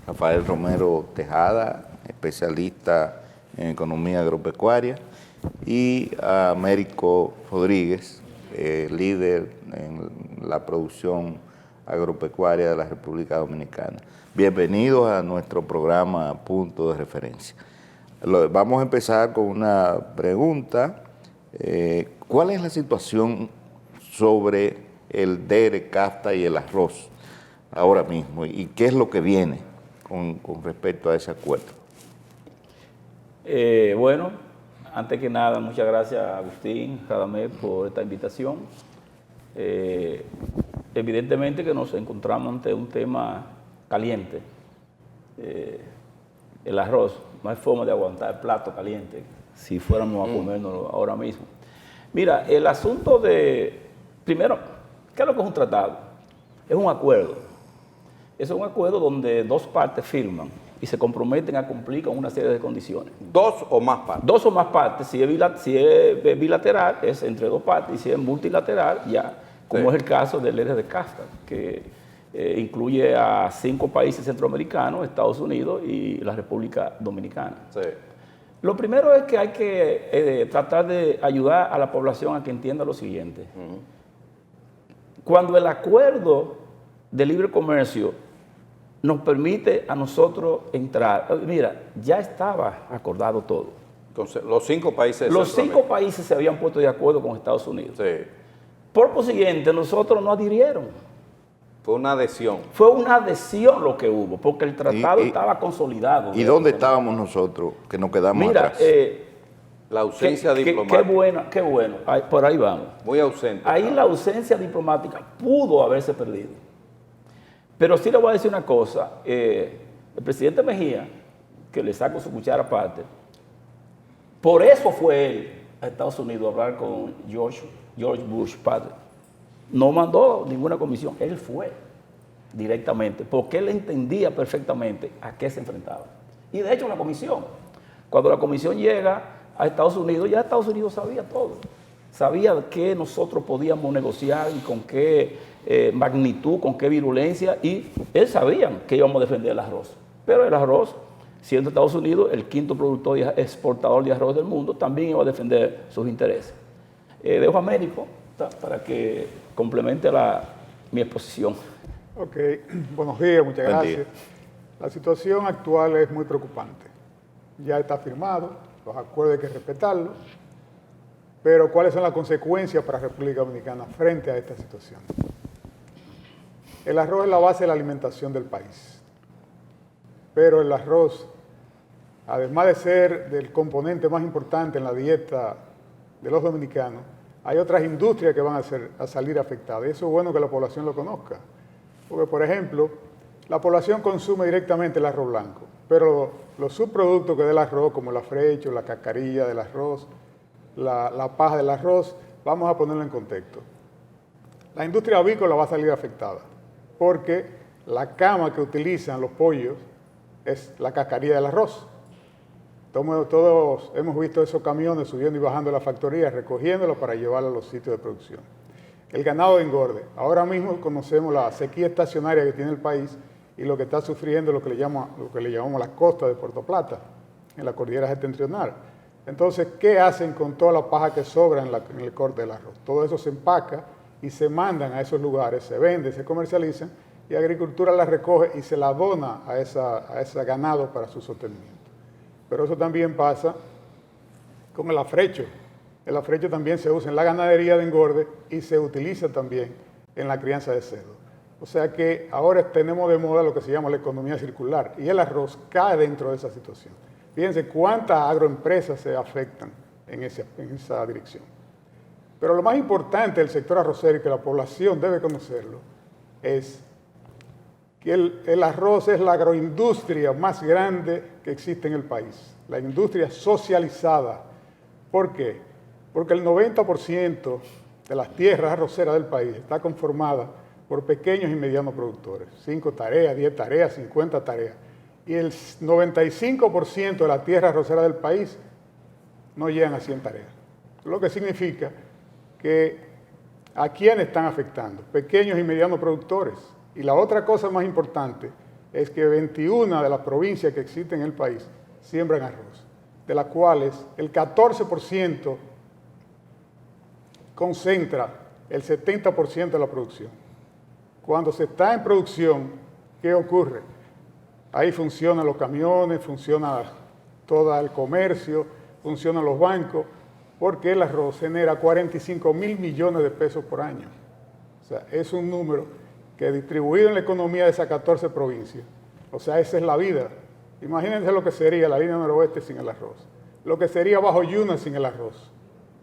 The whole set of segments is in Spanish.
Rafael Romero Tejada, especialista en economía agropecuaria, y a Américo Rodríguez, líder en la producción agropecuaria de la República Dominicana. Bienvenidos a nuestro programa Punto de Referencia. Vamos a empezar con una pregunta. ¿Cuál es la situación sobre el dere, cafta y el arroz ahora mismo? ¿Y qué es lo que viene con respecto a ese acuerdo? Bueno, antes que nada, muchas gracias a Agustín Radamés por esta invitación. Evidentemente que nos encontramos ante un tema caliente. El arroz, no hay forma de aguantar el plato caliente si fuéramos a comérnoslo ahora mismo. Mira, el asunto primero, ¿qué es lo que es un tratado? Es un acuerdo. Es un acuerdo donde dos partes firman y se comprometen a cumplir con una serie de condiciones. ¿Dos o más partes? Dos o más partes. Si es bilateral, es entre dos partes, y si es multilateral, ya, como es el caso del dere de cafta, que incluye a 5 países centroamericanos, Estados Unidos y la República Dominicana. Sí. Lo primero es que hay que tratar de ayudar a la población a que entienda lo siguiente. Cuando el acuerdo de libre comercio nos permite a nosotros entrar, mira, ya estaba acordado todo. Entonces, los 5 países. Los 5 países se habían puesto de acuerdo con Estados Unidos. Sí. Por consiguiente, nosotros no adhirieron. Fue una adhesión. Fue una adhesión lo que hubo, porque el tratado estaba consolidado. ¿Y dónde estábamos nosotros que nos quedamos atrás? La ausencia diplomática. Qué bueno, por ahí vamos. Muy ausente. Ahí la ausencia diplomática pudo haberse perdido. Pero sí le voy a decir una cosa, el presidente Mejía, que le saco su cuchara aparte, por eso fue él a Estados Unidos a hablar con George Bush, padre. No mandó ninguna comisión, él fue directamente, porque él entendía perfectamente a qué se enfrentaba. Y de hecho la comisión, cuando la comisión llega a Estados Unidos, ya Estados Unidos sabía todo. Sabía que nosotros podíamos negociar y con qué magnitud, con qué virulencia, y él sabían que íbamos a defender el arroz. Pero el arroz, siendo Estados Unidos el 5º productor y exportador de arroz del mundo, también iba a defender sus intereses. Dejo a Américo para que complemente mi exposición. Ok, buenos días, muchas gracias. La situación actual es muy preocupante. Ya está firmado, los acuerdos hay que respetarlos, pero ¿cuáles son las consecuencias para la República Dominicana frente a esta situación? El arroz es la base de la alimentación del país, pero el arroz, además de ser del componente más importante en la dieta de los dominicanos, hay otras industrias que van a salir afectadas, y eso es bueno que la población lo conozca. Porque, por ejemplo, la población consume directamente el arroz blanco, pero los subproductos que da el arroz, como el afrecho, la cascarilla del arroz, la paja del arroz, vamos a ponerlo en contexto. La industria avícola va a salir afectada, porque la cama que utilizan los pollos es la cascarilla del arroz. Todos hemos visto esos camiones subiendo y bajando de la factoría, recogiéndolo para llevarlo a los sitios de producción. El ganado de engorde. Ahora mismo conocemos la sequía estacionaria que tiene el país y lo que está sufriendo lo que le llamamos la costa de Puerto Plata, en la cordillera septentrional. Entonces, ¿qué hacen con toda la paja que sobra en el corte del arroz? Todo eso se empaca y se mandan a esos lugares, se vende, se comercializan y Agricultura la recoge y se la dona a ese ganado para su sostenimiento. Pero eso también pasa con el afrecho. El afrecho también se usa en la ganadería de engorde y se utiliza también en la crianza de cerdo. O sea que ahora tenemos de moda lo que se llama la economía circular y el arroz cae dentro de esa situación. Fíjense cuántas agroempresas se afectan en esa dirección. Pero lo más importante del sector arrocero y que la población debe conocerlo es que el arroz es la agroindustria más grande que existe en el país, la industria socializada. ¿Por qué? Porque el 90% de las tierras arroceras del país está conformada por pequeños y medianos productores, 5 tareas, 10 tareas, 50 tareas. Y el 95% de la tierra arrocera del país no llegan a 100 tareas. Lo que significa que ¿a quiénes están afectando? Pequeños y medianos productores. Y la otra cosa más importante es que 21 de las provincias que existen en el país siembran arroz, de las cuales el 14% concentra el 70% de la producción. Cuando se está en producción, ¿qué ocurre? Ahí funcionan los camiones, funciona todo el comercio, funcionan los bancos, porque el arroz genera 45.000 millones de pesos por año. O sea, es un número que distribuido en la economía de esas 14 provincias, o sea, esa es la vida. Imagínense lo que sería la línea noroeste sin el arroz, lo que sería Bajo Yuna sin el arroz.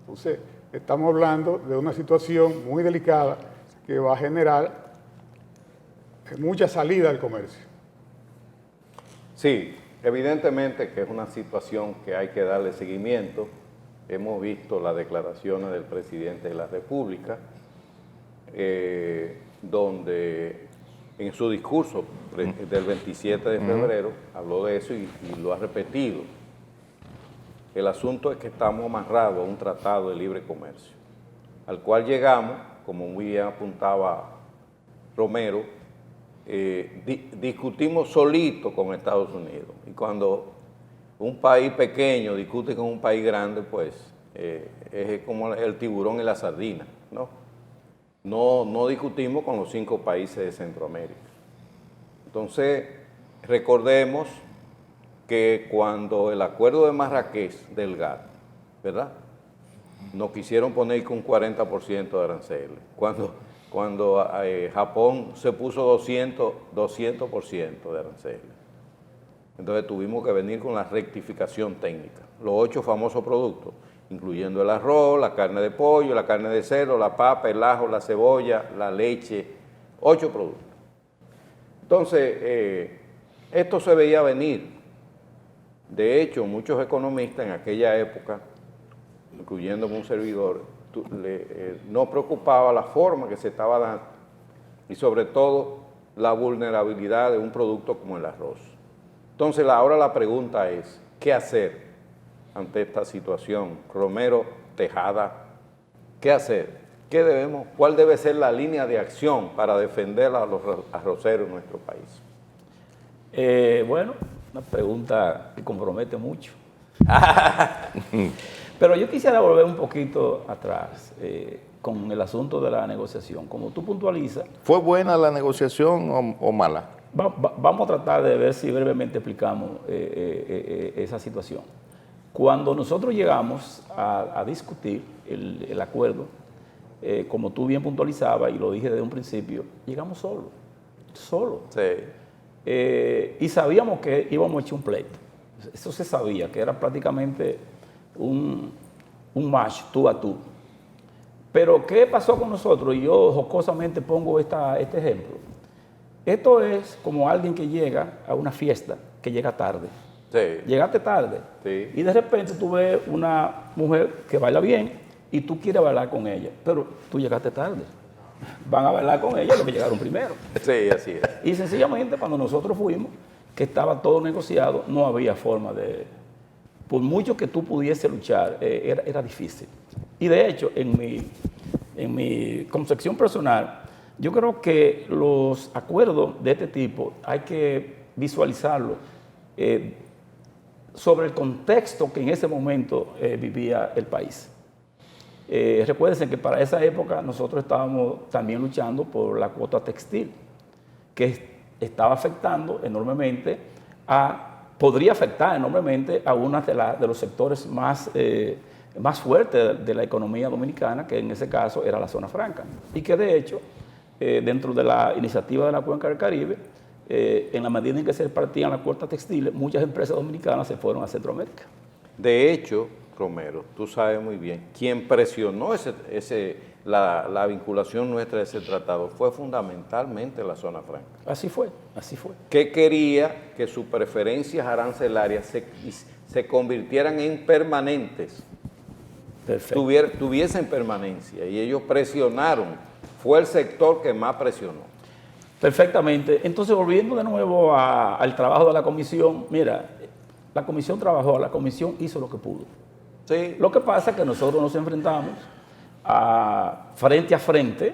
Entonces, estamos hablando de una situación muy delicada que va a generar mucha salida al comercio. Sí, evidentemente que es una situación que hay que darle seguimiento. Hemos visto las declaraciones del presidente de la República, donde en su discurso del 27 de febrero habló de eso y lo ha repetido. El asunto es que estamos amarrados a un tratado de libre comercio, al cual llegamos, como muy bien apuntaba Romero, discutimos solito con Estados Unidos. Y cuando un país pequeño discute con un país grande, pues es como el tiburón y la sardina, ¿no? No discutimos con los 5 países de Centroamérica. Entonces, recordemos que cuando el acuerdo de Marrakech del GATT, ¿verdad?, nos quisieron poner con un 40% de aranceles. Cuando Japón se puso 200% de aranceles. Entonces tuvimos que venir con la rectificación técnica. Los 8 famosos productos, incluyendo el arroz, la carne de pollo, la carne de cerdo, la papa, el ajo, la cebolla, la leche, 8 productos. Entonces, esto se veía venir. De hecho, muchos economistas en aquella época, incluyéndome un servidor, no preocupaba la forma que se estaba dando y sobre todo la vulnerabilidad de un producto como el arroz. Entonces ahora la pregunta es, ¿qué hacer ante esta situación? Romero, Tejada, ¿qué hacer? ¿Cuál debe ser la línea de acción para defender a los arroceros en nuestro país? Bueno, una pregunta que compromete mucho. Pero yo quisiera volver un poquito atrás con el asunto de la negociación. Como tú puntualizas... ¿Fue buena la negociación o mala? Vamos a tratar de ver si brevemente explicamos esa situación. Cuando nosotros llegamos a discutir el acuerdo, como tú bien puntualizabas y lo dije desde un principio, llegamos solos. Sí. Y sabíamos que íbamos a echar un pleito. Eso se sabía, que era prácticamente un match tú a tú. Pero ¿qué pasó con nosotros? Y yo jocosamente pongo este ejemplo. Esto es como alguien que llega a una fiesta, que llega tarde. Sí. Llegaste tarde. Sí. Y de repente tú ves una mujer que baila bien y tú quieres bailar con ella, pero tú llegaste tarde. Van a bailar con ella los que llegaron primero. Sí, así es. Y sencillamente cuando nosotros fuimos, que estaba todo negociado, no había forma de... Por mucho que tú pudiese luchar, era difícil. Y de hecho, en mi concepción personal, yo creo que los acuerdos de este tipo hay que visualizarlos sobre el contexto que en ese momento vivía el país. Recuérdense que para esa época nosotros estábamos también luchando por la cuota textil, que estaba afectando enormemente podría afectar enormemente a uno de los sectores más fuertes de la economía dominicana, que en ese caso era la zona franca. Y que de hecho, dentro de la iniciativa de la Cuenca del Caribe, en la medida en que se repartían las cuotas textiles, muchas empresas dominicanas se fueron a Centroamérica. De hecho, Romero, tú sabes muy bien, quien presionó la vinculación nuestra de ese tratado fue fundamentalmente la zona franca. Así fue. Que quería que sus preferencias arancelarias se convirtieran en permanentes. Perfecto. Tuviesen permanencia, y ellos presionaron. Fue el sector que más presionó. Perfectamente. Entonces, volviendo de nuevo al trabajo de la comisión, mira, la comisión trabajó, la comisión hizo lo que pudo. Sí. Lo que pasa es que nosotros nos enfrentamos frente a frente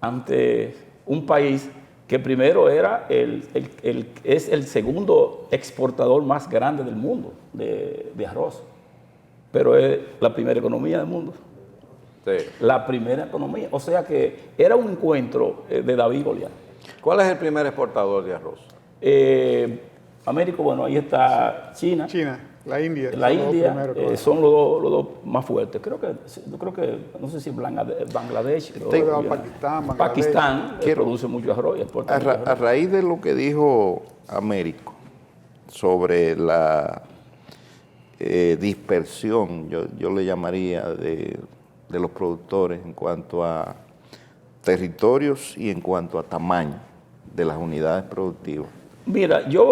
ante un país que primero es el segundo exportador más grande del mundo de arroz, pero es la primera economía del mundo. Sí. La primera economía. O sea que era un encuentro de David y Goliat. ¿Cuál es el primer exportador de arroz? Américo, bueno, ahí está China. China, la India. La son los India primeros que- son los dos más fuertes. Yo creo que, no sé si Bangladesh. Pero Pakistán, Bangladesh. Pakistán produce mucho arroz y exporta mucho A arroz. raíz de lo que dijo Américo sobre la dispersión, yo le llamaría, de los productores en cuanto a territorios y en cuanto a tamaño de las unidades productivas. Mira, yo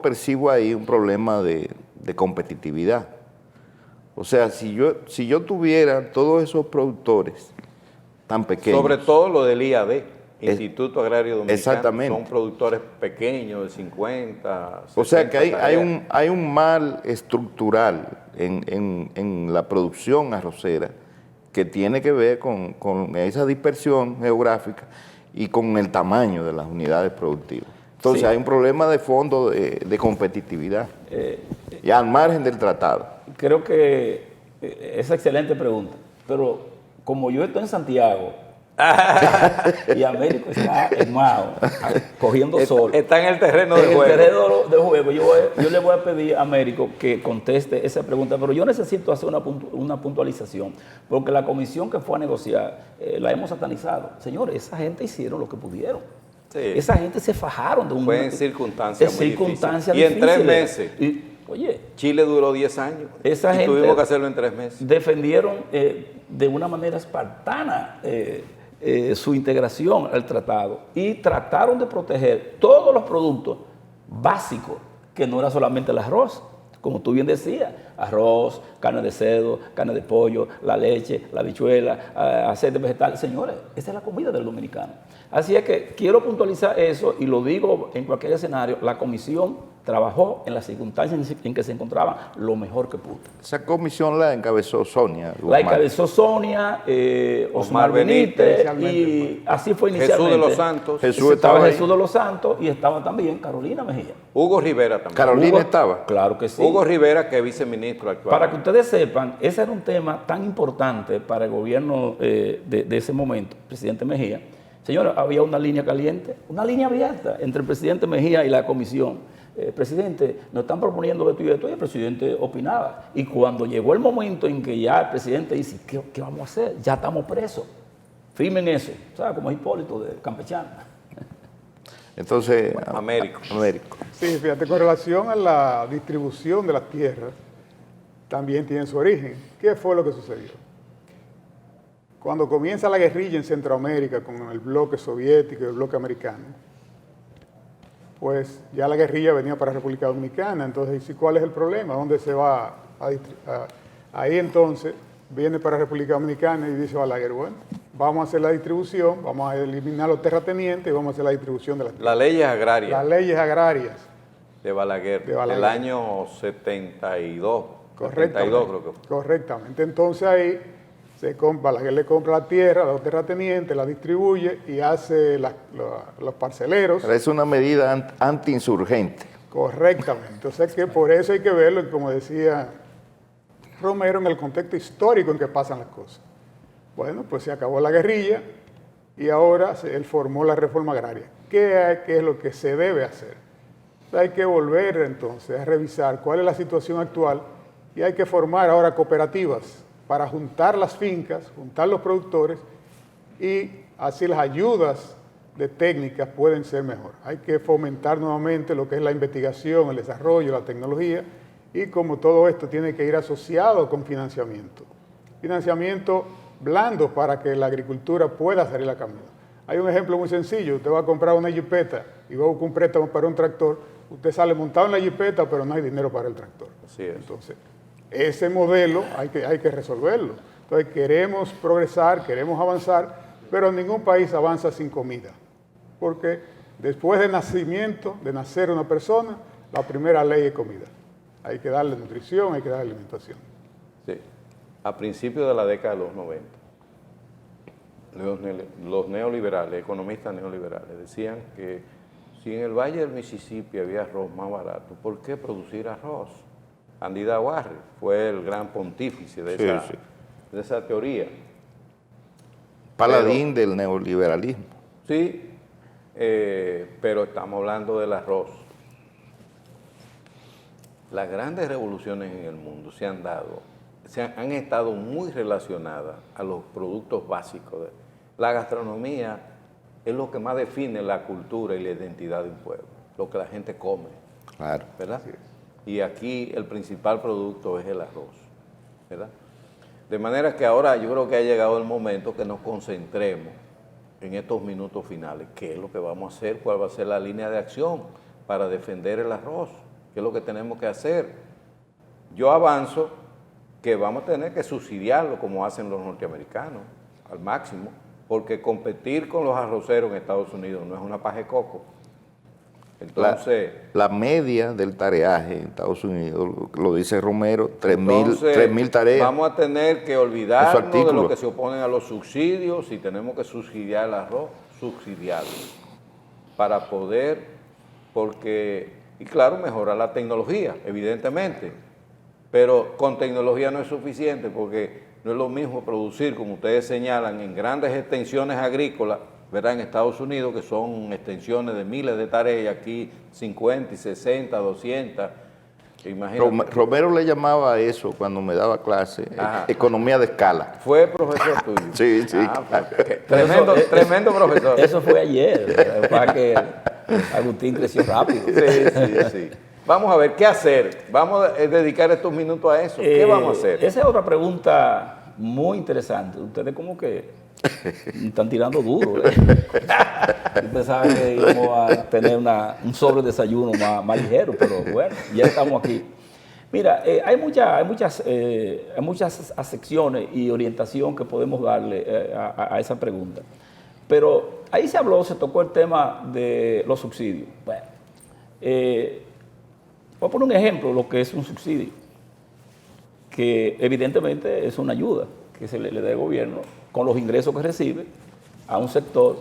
Percibo ahí un problema de competitividad. O sea, si yo tuviera todos esos productores tan pequeños. Sobre todo lo del IAD, Instituto Agrario Dominicano. Exactamente. Son productores pequeños de 50, 60 O sea que tareas. hay un mal estructural en la producción arrocera que tiene que ver con esa dispersión geográfica y con el tamaño de las unidades productivas. Entonces Sí. hay un problema de fondo de competitividad y al margen del tratado. creo que es excelente pregunta, pero como yo estoy en Santiago y Américo está en Mao, cogiendo sol. Está en el terreno de En el juego. terreno de juego, yo le voy a pedir a Américo que conteste esa pregunta, pero yo necesito hacer una puntualización, porque la comisión que fue a negociar la hemos satanizado. Señores, esa gente hicieron lo que pudieron. Sí. Esa gente se fajaron de un Fue en circunstancias muy circunstancias difíciles. Y en 3 difíciles. meses. Oye, Chile duró 10 años. Esa y gente tuvimos que hacerlo en 3 meses. defendieron de una manera espartana su integración al tratado y trataron de proteger todos los productos básicos, que no era solamente el arroz, como tú bien decías, arroz, carne de cerdo, carne de pollo, la leche, la habichuela, aceite vegetal. Señores, esa es la comida del dominicano. Así es que quiero puntualizar eso y lo digo en cualquier escenario, la comisión trabajó en las circunstancias en que se encontraban lo mejor que pudo. Esa comisión la encabezó Sonia Guzmán. La encabezó Sonia, Osmar Benítez, y así fue inicialmente. Jesús de los Santos. Jesús estaba estaba ahí. Jesús de los Santos y estaba también Carolina Mejía. Hugo Rivera también. Carolina Hugo- estaba. Claro que sí. Hugo Rivera, que es viceministro actual. Para que ustedes sepan, ese era un tema tan importante para el gobierno de ese momento, presidente Mejía. Señora, había una línea caliente, una línea abierta entre el presidente Mejía y la comisión. Presidente, nos están proponiendo esto y esto, y el presidente opinaba. Y cuando llegó el momento en que ya el presidente dice, ¿qué vamos a hacer? Ya estamos presos. Firmen eso. ¿Sabes? Como es Hipólito de Campechano. Entonces, Américo. Américo. Sí, fíjate, con relación a la distribución de las tierras, también tiene su origen. ¿Qué fue lo que sucedió? Cuando comienza la guerrilla en Centroamérica con el bloque soviético y el bloque americano, pues ya la guerrilla venía para República Dominicana. Entonces, ¿y cuál es el problema? ¿Dónde se va ahí entonces viene para República Dominicana y dice Balaguer, bueno, vamos a hacer la distribución, vamos a eliminar los terratenientes y vamos a hacer la distribución de las tierras. Las leyes agrarias Las leyes agrarias. de Balaguer, De Balaguer. del año 72. Correctamente. 72 creo que fue. Correctamente. Entonces ahí Balaguer le compra la tierra a los terratenientes, la distribuye y hace los parceleros. Pero es una medida antiinsurgente. Correctamente. Entonces que por eso hay que verlo, como decía Romero, en el contexto histórico en que pasan las cosas. Bueno, pues se acabó la guerrilla y ahora él formó la reforma agraria. ¿Qué es lo que se debe hacer? Hay que volver entonces a revisar cuál es la situación actual y hay que formar ahora cooperativas para juntar las fincas, juntar los productores y así las ayudas de técnicas pueden ser mejor. Hay que fomentar nuevamente lo que es la investigación, el desarrollo, la tecnología y como todo esto tiene que ir asociado con financiamiento. Financiamiento blando para que la agricultura pueda salir a camino. Hay un ejemplo muy sencillo, usted va a comprar una jipeta y va a buscar un préstamo para un tractor, usted sale montado en la jipeta pero no hay dinero para el tractor. Así es. Entonces, ese modelo hay que resolverlo. Entonces, queremos progresar, queremos avanzar, pero ningún país avanza sin comida. Porque después del nacimiento, de nacer una persona, la primera ley es comida. Hay que darle nutrición, hay que darle alimentación. Sí. A principios de la década de los 90. los neoliberales, economistas neoliberales, decían que si en el Valle del Mississippi había arroz más barato, ¿por qué producir arroz? Andy Warren fue el gran pontífice de esa teoría. Paladín del neoliberalismo. Sí, pero estamos hablando del arroz. Las grandes revoluciones en el mundo han estado muy relacionadas a los productos básicos. La gastronomía es lo que más define la cultura y la identidad de un pueblo, lo que la gente come. Claro. ¿Verdad? Y aquí el principal producto es el arroz, ¿verdad? De manera que ahora yo creo que ha llegado el momento que nos concentremos en estos minutos finales. ¿Qué es lo que vamos a hacer? ¿Cuál va a ser la línea de acción para defender el arroz? ¿Qué es lo que tenemos que hacer? Yo avanzo que vamos a tener que subsidiarlo como hacen los norteamericanos al máximo, porque competir con los arroceros en Estados Unidos no es una paja de coco. Entonces, la media del tareaje en Estados Unidos, lo dice Romero, 3.000 tareas. Vamos a tener que olvidarnos de lo que se oponen a los subsidios y tenemos que subsidiar el arroz, subsidiarlo, para poder, y claro, mejorar la tecnología, evidentemente, pero con tecnología no es suficiente porque no es lo mismo producir, como ustedes señalan, en grandes extensiones agrícolas, ¿verdad? En Estados Unidos, que son extensiones de miles de tareas, aquí 50, 60, 200. Romero le llamaba a eso cuando me daba clase, economía de escala. Fue profesor tuyo. Sí. Tremendo profesor. Eso fue ayer, para que Agustín creció rápido. Sí. Vamos a ver, ¿qué hacer? Vamos a dedicar estos minutos a eso. ¿Qué vamos a hacer? Esa es otra pregunta muy interesante. Ustedes como que están tirando duro. Yo pensaba que íbamos a tener un sobre desayuno más ligero, pero bueno, ya estamos aquí. Mira, hay muchas secciones y orientación que podemos darle a esa pregunta. Pero ahí se tocó el tema de los subsidios. Bueno, voy a poner un ejemplo, lo que es un subsidio, que evidentemente es una ayuda que se le da al gobierno con los ingresos que recibe a un sector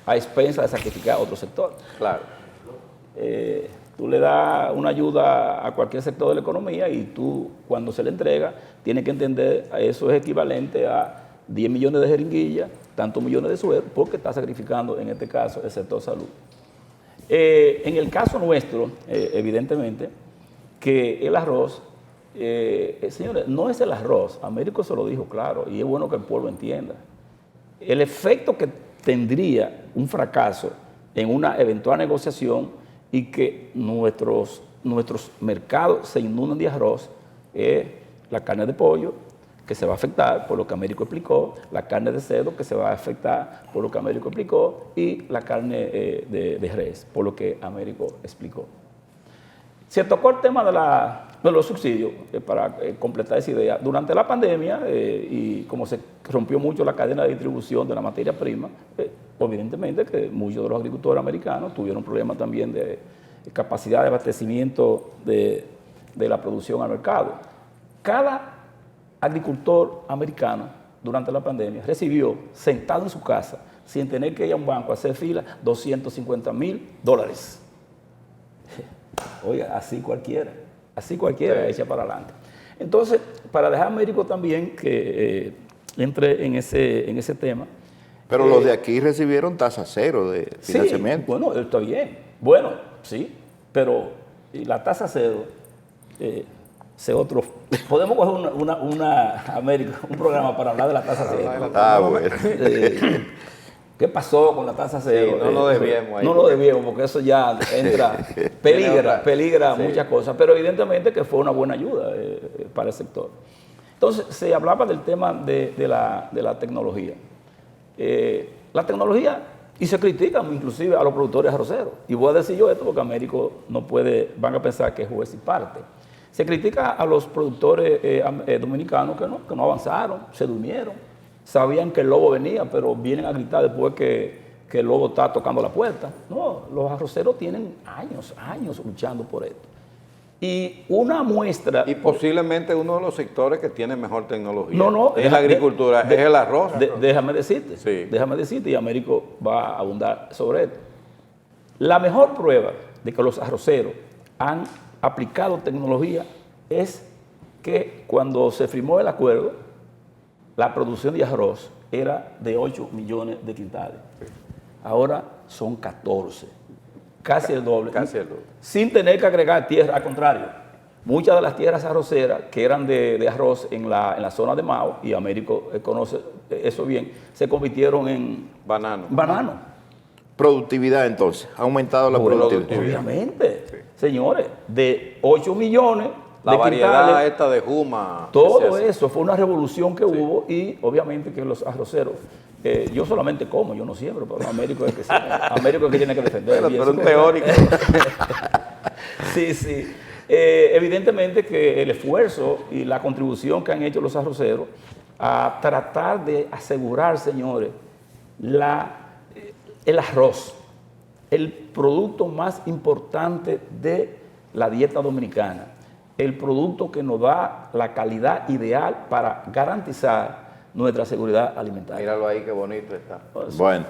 a expensas de sacrificar a otro sector. Claro. Tú le das una ayuda a cualquier sector de la economía y tú, cuando se le entrega, tienes que entender a eso es equivalente a 10 millones de jeringuillas, tantos millones de sueldos, porque está sacrificando, en este caso, el sector salud. En el caso nuestro, evidentemente, que el arroz, señores, no es el arroz. Américo se lo dijo claro y es bueno que el pueblo entienda. El efecto que tendría un fracaso en una eventual negociación y que nuestros mercados se inunden de arroz es la carne de pollo, que se va a afectar por lo que Américo explicó, la carne de cerdo, que se va a afectar por lo que Américo explicó, y la carne de res, por lo que Américo explicó. Se tocó el tema de los subsidios, para completar esa idea. Durante la pandemia, y como se rompió mucho la cadena de distribución de la materia prima, evidentemente que muchos de los agricultores americanos tuvieron problemas también de capacidad de abastecimiento de la producción al mercado. Cada agricultor americano durante la pandemia recibió, sentado en su casa, sin tener que ir a un banco a hacer fila, $250,000. Oiga, así cualquiera echa para adelante. Entonces, para dejar a Américo también que entre en ese tema. Pero los de aquí recibieron tasa cero de financiamiento. Sí, bueno, está bien. Bueno, sí, pero la tasa cero, podemos coger un programa para hablar de la tasa cero. Bueno. ¿Qué pasó con la tasa cero? Sí, no lo debíamos ahí. No lo debíamos, porque eso ya peligra muchas cosas, pero evidentemente que fue una buena ayuda para el sector. Entonces, se hablaba del tema de la tecnología. La tecnología, y se critica inclusive a los productores arroceros. Y voy a decir yo esto porque Américo van a pensar que es juez y parte. Se critica a los productores dominicanos que no avanzaron, se durmieron. Sabían que el lobo venía, pero vienen a gritar después que el lobo está tocando la puerta. No, los arroceros tienen años luchando por esto. Y una muestra... Y posiblemente uno de los sectores que tiene mejor tecnología. No, es la agricultura, es el arroz. Déjame decirte, Sí. y Américo va a abundar sobre esto. La mejor prueba de que los arroceros han aplicado tecnología es que cuando se firmó el acuerdo, la producción de arroz era de 8 millones de quintales. Ahora son 14, casi el doble. Casi el doble. Sin tener que agregar tierra, al contrario. Muchas de las tierras arroceras que eran de arroz en la zona de Mao, y Américo conoce eso bien, se convirtieron en banano. Productividad entonces, ha aumentado la productividad. Obviamente, señores, de 8 millones La de variedad quintales, esta de Juma. todo que se hace. eso fue una revolución que hubo, y obviamente que los arroceros, yo solamente como, yo no siembro, pero Américo es que Américo es que tiene que defender. Pero un teórico. Sí. Evidentemente que el esfuerzo y la contribución que han hecho los arroceros a tratar de asegurar, señores, el arroz, el producto más importante de la dieta dominicana, el producto que nos da la calidad ideal para garantizar nuestra seguridad alimentaria. Míralo ahí, qué bonito está. Bueno,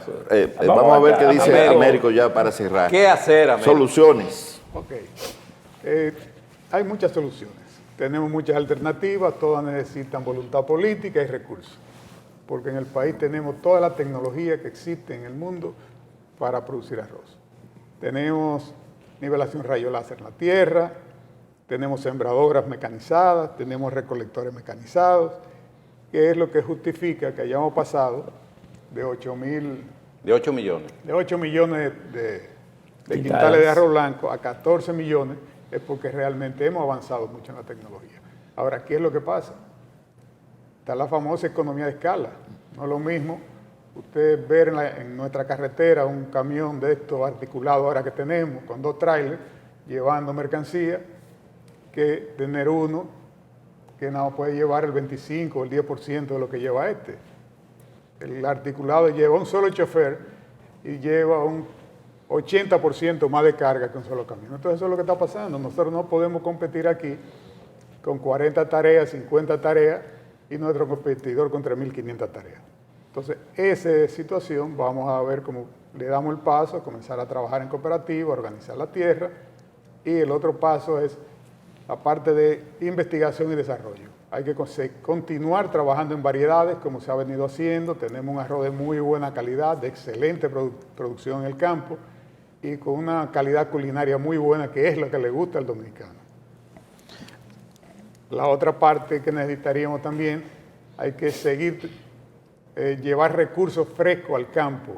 vamos a ver qué dice Américo ya para cerrar. ¿Qué hacer, Américo? Soluciones. Ok. Hay muchas soluciones. Tenemos muchas alternativas, todas necesitan voluntad política y recursos. Porque en el país tenemos toda la tecnología que existe en el mundo para producir arroz. Tenemos nivelación rayo láser en la tierra, tenemos sembradoras mecanizadas, tenemos recolectores mecanizados, que es lo que justifica que hayamos pasado de 8 millones de quintales de arroz blanco a 14 millones, es porque realmente hemos avanzado mucho en la tecnología. Ahora, ¿qué es lo que pasa? Está la famosa economía de escala. No es lo mismo usted ver en nuestra carretera un camión de estos articulados ahora que tenemos, con 2 trailers, llevando mercancía, que tener uno que nada puede llevar el 25 o el 10% de lo que lleva este. El articulado lleva un solo chofer y lleva un 80% más de carga que un solo camión. Entonces eso es lo que está pasando. Nosotros no podemos competir aquí con 40 tareas, 50 tareas y nuestro competidor con 3.500 tareas. Entonces esa situación vamos a ver cómo le damos el paso, a comenzar a trabajar en cooperativa, organizar la tierra, y el otro paso es la parte de investigación y desarrollo. Hay que continuar trabajando en variedades como se ha venido haciendo. Tenemos un arroz de muy buena calidad, de excelente producción en el campo y con una calidad culinaria muy buena, que es lo que le gusta al dominicano. La otra parte que necesitaríamos también, hay que seguir llevar recursos frescos al campo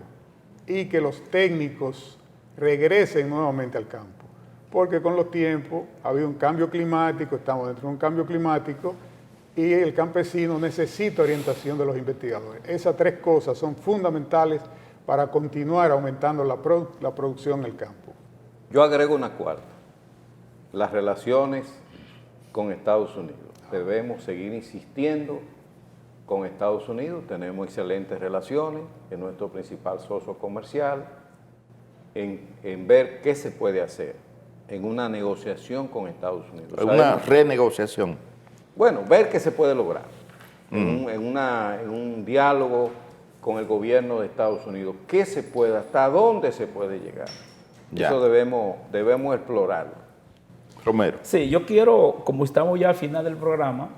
y que los técnicos regresen nuevamente al campo. Porque con los tiempos ha habido un cambio climático, estamos dentro de un cambio climático y el campesino necesita orientación de los investigadores. Esas 3 cosas son fundamentales para continuar aumentando la producción en el campo. Yo agrego una cuarta. Las relaciones con Estados Unidos. Debemos seguir insistiendo con Estados Unidos. Tenemos excelentes relaciones, es nuestro principal socio comercial, en ver qué se puede hacer en una negociación con Estados Unidos. Una renegociación. Bueno, ver qué se puede lograr en un diálogo con el gobierno de Estados Unidos. ¿Qué se puede, hasta dónde se puede llegar? Ya. Eso debemos explorarlo. Romero. Sí, yo quiero, como estamos ya al final del programa,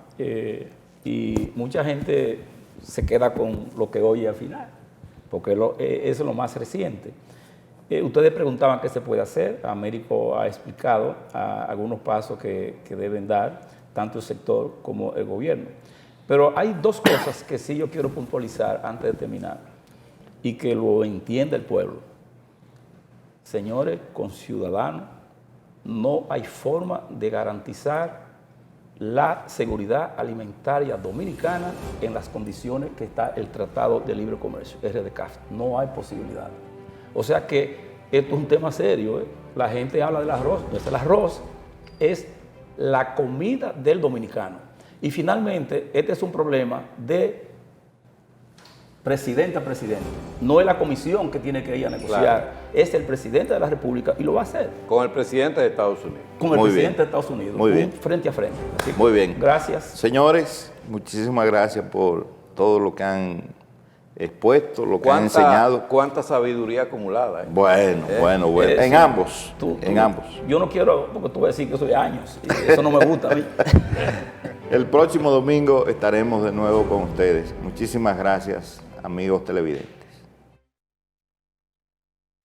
y mucha gente se queda con lo que oye al final, porque eso es lo más reciente. Ustedes preguntaban qué se puede hacer. Américo ha explicado algunos pasos que deben dar tanto el sector como el gobierno. Pero hay 2 cosas que sí yo quiero puntualizar antes de terminar y que lo entienda el pueblo. Señores, con ciudadanos no hay forma de garantizar la seguridad alimentaria dominicana en las condiciones que está el Tratado de Libre Comercio, RDCAF. No hay posibilidad. O sea que esto es un tema serio, ¿eh? La gente habla del arroz. Entonces el arroz es la comida del dominicano. Y finalmente, este es un problema de presidente a presidente. No es la comisión que tiene que ir a negociar, Claro. es el presidente de la República y lo va a hacer Con el presidente de Estados Unidos. con el Muy presidente bien. de Estados Unidos, Muy bien. frente a frente. Así que, Muy bien. Gracias. Señores, muchísimas gracias por todo lo que han expuesto, lo que han enseñado. ¿Cuánta sabiduría acumulada? Bueno. En Sí. ambos. Tú- En ambos. Yo no quiero, porque tú vas a decir que soy años, y eso no me gusta a mí. El próximo domingo estaremos de nuevo con ustedes. Muchísimas gracias, amigos televidentes.